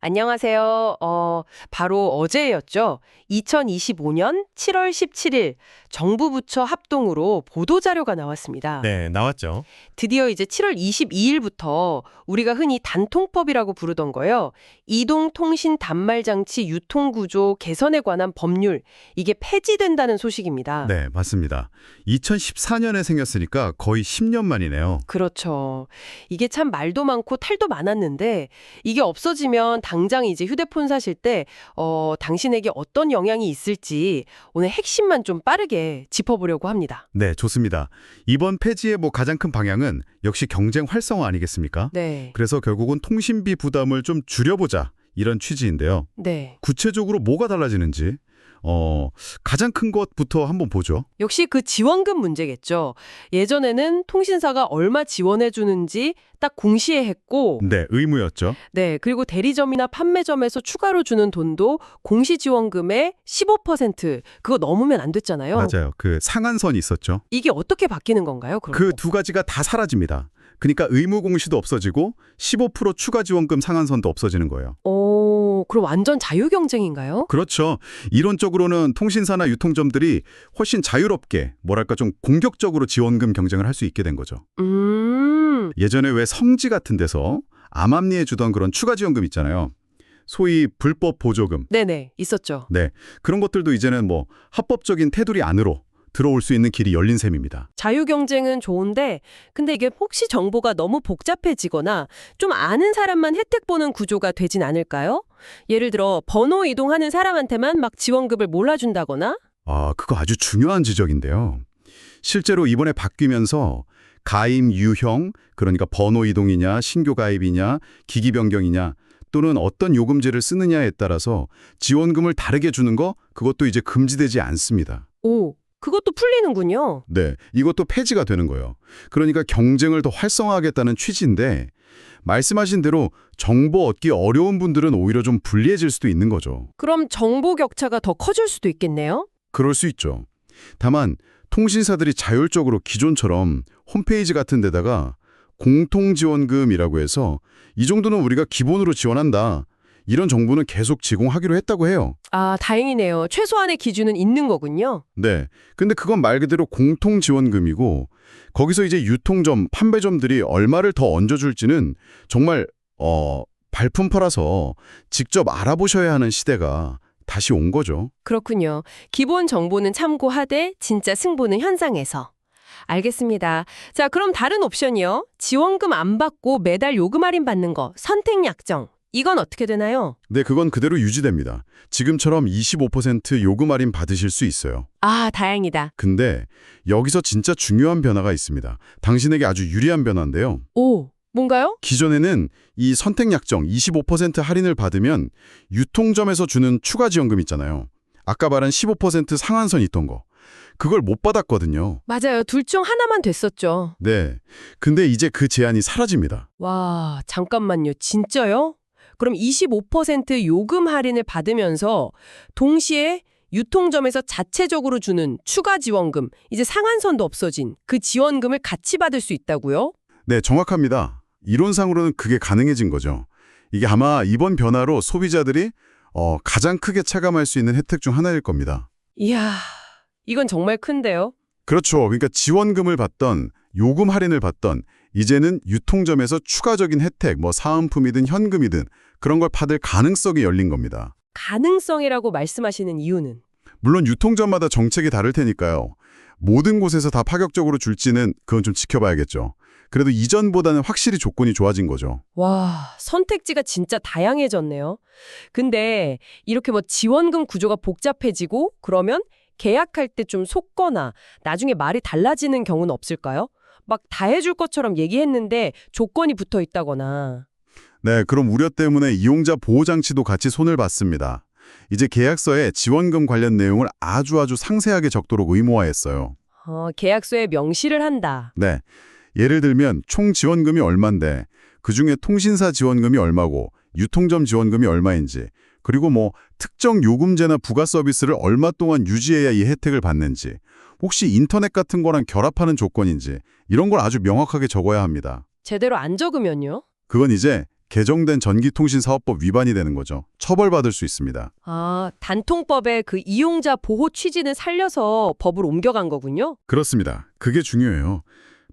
안녕하세요. 바로 어제였죠. 2025년 7월 17일 정부 부처 합동으로 보도자료가 나왔습니다. 네, 나왔죠. 드디어 이제 7월 22일부터 우리가 흔히 단통법이라고 부르던 거요. 이동통신 단말장치 유통구조 개선에 관한 법률, 이게 폐지된다는 소식입니다. 네, 맞습니다. 2014년에 생겼으니까 거의 10년 만이네요. 그렇죠. 이게 참 말도 많고 탈도 많았는데 이게 없어지면 당장 이제 휴대폰 사실 때 당신에게 어떤 영향이 있을지 오늘 핵심만 좀 빠르게 짚어보려고 합니다. 네, 좋습니다. 이번 폐지의 가장 큰 방향은 역시 경쟁 활성화 아니겠습니까? 네. 그래서 결국은 통신비 부담을 좀 줄여보자 이런 취지인데요. 네. 구체적으로 뭐가 달라지는지 가장 큰 것부터 한번 보죠. 역시 그 지원금 문제겠죠. 예전에는 통신사가 얼마 지원해 주는지 딱 공시에 했고 네, 의무였죠. 네, 그리고 대리점이나 판매점에서 추가로 주는 돈도 공시 지원금의 15% 그거 넘으면 안 됐잖아요. 맞아요. 그 상한선이 있었죠. 이게 어떻게 바뀌는 건가요? 그럼? 그 두 가지가 다 사라집니다. 그러니까 의무 공시도 없어지고 15% 추가 지원금 상한선도 없어지는 거예요. 그럼 완전 자유 경쟁인가요? 그렇죠. 이론적으로는 통신사나 유통점들이 훨씬 자유롭게, 뭐랄까 좀 공격적으로 지원금 경쟁을 할 수 있게 된 거죠. 예전에 왜 성지 같은 데서 암암리에 주던 그런 추가 지원금 있잖아요. 소위 불법 보조금. 네네, 있었죠. 네, 그런 것들도 이제는 합법적인 테두리 안으로 들어올 수 있는 길이 열린 셈입니다. 자유 경쟁은 좋은데 근데 이게 혹시 정보가 너무 복잡해지거나 좀 아는 사람만 혜택 보는 구조가 되진 않을까요? 예를 들어 번호 이동하는 사람한테만 막 지원금을 몰아준다거나? 그거 아주 중요한 지적인데요. 실제로 이번에 바뀌면서 가입 유형, 그러니까 번호 이동이냐, 신규 가입이냐, 기기 변경이냐, 또는 어떤 요금제를 쓰느냐에 따라서 지원금을 다르게 주는 거, 그것도 이제 금지되지 않습니다. 오, 그것도 풀리는군요. 네, 이것도 폐지가 되는 거예요. 그러니까 경쟁을 더 활성화하겠다는 취지인데 말씀하신 대로 정보 얻기 어려운 분들은 오히려 좀 불리해질 수도 있는 거죠. 그럼 정보 격차가 더 커질 수도 있겠네요? 그럴 수 있죠. 다만 통신사들이 자율적으로 기존처럼 홈페이지 같은 데다가 공통지원금이라고 해서 이 정도는 우리가 기본으로 지원한다, 이런 정보는 계속 제공하기로 했다고 해요. 아, 다행이네요. 최소한의 기준은 있는 거군요. 네. 근데 그건 말 그대로 공통지원금이고 거기서 이제 유통점, 판매점들이 얼마를 더 얹어줄지는 정말 발품퍼라서 직접 알아보셔야 하는 시대가 다시 온 거죠. 그렇군요. 기본 정보는 참고하되 진짜 승부는 현장에서. 알겠습니다. 자, 그럼 다른 옵션이요. 지원금 안 받고 매달 요금 할인 받는 거, 선택 약정. 이건 어떻게 되나요? 네, 그건 그대로 유지됩니다. 지금처럼 25% 요금 할인 받으실 수 있어요. 아, 다행이다. 근데 여기서 진짜 중요한 변화가 있습니다. 당신에게 아주 유리한 변화인데요. 오, 뭔가요? 기존에는 이 선택 약정 25% 할인을 받으면 유통점에서 주는 추가 지원금 있잖아요. 아까 말한 15% 상한선 있던 거. 그걸 못 받았거든요. 맞아요. 둘 중 하나만 됐었죠. 네. 근데 이제 그 제한이 사라집니다. 와, 잠깐만요. 진짜요? 그럼 25% 요금 할인을 받으면서 동시에 유통점에서 자체적으로 주는 추가 지원금, 이제 상한선도 없어진 그 지원금을 같이 받을 수 있다고요? 네, 정확합니다. 이론상으로는 그게 가능해진 거죠. 이게 아마 이번 변화로 소비자들이 가장 크게 체감할 수 있는 혜택 중 하나일 겁니다. 이야, 이건 정말 큰데요? 그렇죠. 그러니까 지원금을 받던, 요금 할인을 받던, 이제는 유통점에서 추가적인 혜택, 사은품이든 현금이든 그런 걸 받을 가능성이 열린 겁니다. 가능성이라고 말씀하시는 이유는? 물론 유통점마다 정책이 다를 테니까요. 모든 곳에서 다 파격적으로 줄지는 그건 좀 지켜봐야겠죠. 그래도 이전보다는 확실히 조건이 좋아진 거죠. 와, 선택지가 진짜 다양해졌네요. 근데 이렇게 지원금 구조가 복잡해지고 그러면 계약할 때 좀 속거나 나중에 말이 달라지는 경우는 없을까요? 막 다 해줄 것처럼 얘기했는데 조건이 붙어 있다거나. 네, 그럼 우려 때문에 이용자 보호장치도 같이 손을 봤습니다. 이제 계약서에 지원금 관련 내용을 아주 상세하게 적도록 의무화했어요. 계약서에 명시를 한다. 네, 예를 들면 총 지원금이 얼만데 그중에 통신사 지원금이 얼마고 유통점 지원금이 얼마인지, 그리고 특정 요금제나 부가 서비스를 얼마 동안 유지해야 이 혜택을 받는지, 혹시 인터넷 같은 거랑 결합하는 조건인지, 이런 걸 아주 명확하게 적어야 합니다. 제대로 안 적으면요? 그건 이제 개정된 전기통신사업법 위반이 되는 거죠. 처벌받을 수 있습니다. 아, 단통법의 그 이용자 보호 취지는 살려서 법을 옮겨간 거군요. 그렇습니다. 그게 중요해요.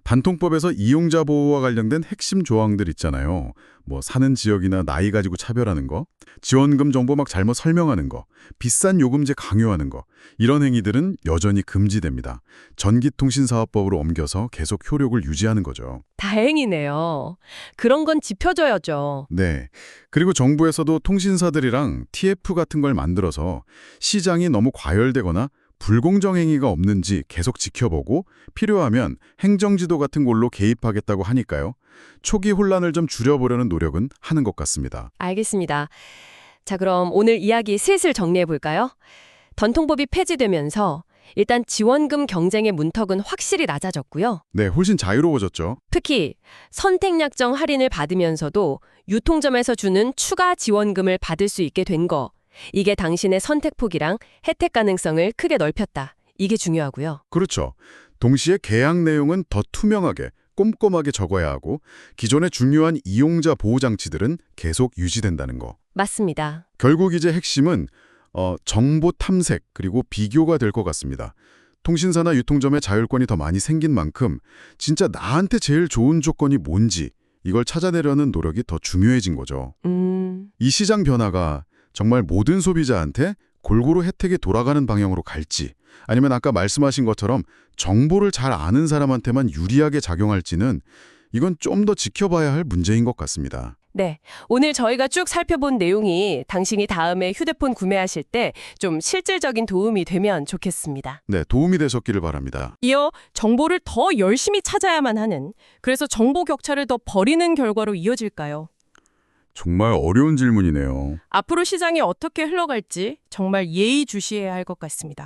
단통법에서 이용자 보호와 관련된 핵심 조항들 있잖아요. 뭐 사는 지역이나 나이 가지고 차별하는 거, 지원금 정보 막 잘못 설명하는 거, 비싼 요금제 강요하는 거, 이런 행위들은 여전히 금지됩니다. 전기통신사업법으로 옮겨서 계속 효력을 유지하는 거죠. 다행이네요. 그런 건 짚혀줘야죠. 네. 그리고 정부에서도 통신사들이랑 TF 같은 걸 만들어서 시장이 너무 과열되거나 불공정 행위가 없는지 계속 지켜보고 필요하면 행정지도 같은 걸로 개입하겠다고 하니까요. 초기 혼란을 좀 줄여보려는 노력은 하는 것 같습니다. 알겠습니다. 자, 그럼 오늘 이야기 슬슬 정리해 볼까요? 전통법이 폐지되면서 일단 지원금 경쟁의 문턱은 확실히 낮아졌고요. 네, 훨씬 자유로워졌죠. 특히 선택약정 할인을 받으면서도 유통점에서 주는 추가 지원금을 받을 수 있게 된 거. 이게 당신의 선택폭이랑 혜택 가능성을 크게 넓혔다. 이게 중요하고요. 그렇죠. 동시에 계약 내용은 더 투명하게, 꼼꼼하게 적어야 하고 기존의 중요한 이용자 보호 장치들은 계속 유지된다는 거. 맞습니다. 결국 이제 핵심은 정보 탐색 그리고 비교가 될 것 같습니다. 통신사나 유통점의 자율권이 더 많이 생긴 만큼 진짜 나한테 제일 좋은 조건이 뭔지 이걸 찾아내려는 노력이 더 중요해진 거죠. 이 시장 변화가 정말 모든 소비자한테 골고루 혜택이 돌아가는 방향으로 갈지 아니면 아까 말씀하신 것처럼 정보를 잘 아는 사람한테만 유리하게 작용할지는 이건 좀 더 지켜봐야 할 문제인 것 같습니다. 네, 오늘 저희가 쭉 살펴본 내용이 당신이 다음에 휴대폰 구매하실 때 좀 실질적인 도움이 되면 좋겠습니다. 네, 도움이 되셨기를 바랍니다. 이어 정보를 더 열심히 찾아야만 하는, 그래서 정보 격차를 더 벌이는 결과로 이어질까요? 정말 어려운 질문이네요. 앞으로 시장이 어떻게 흘러갈지 정말 예의주시해야 할 것 같습니다.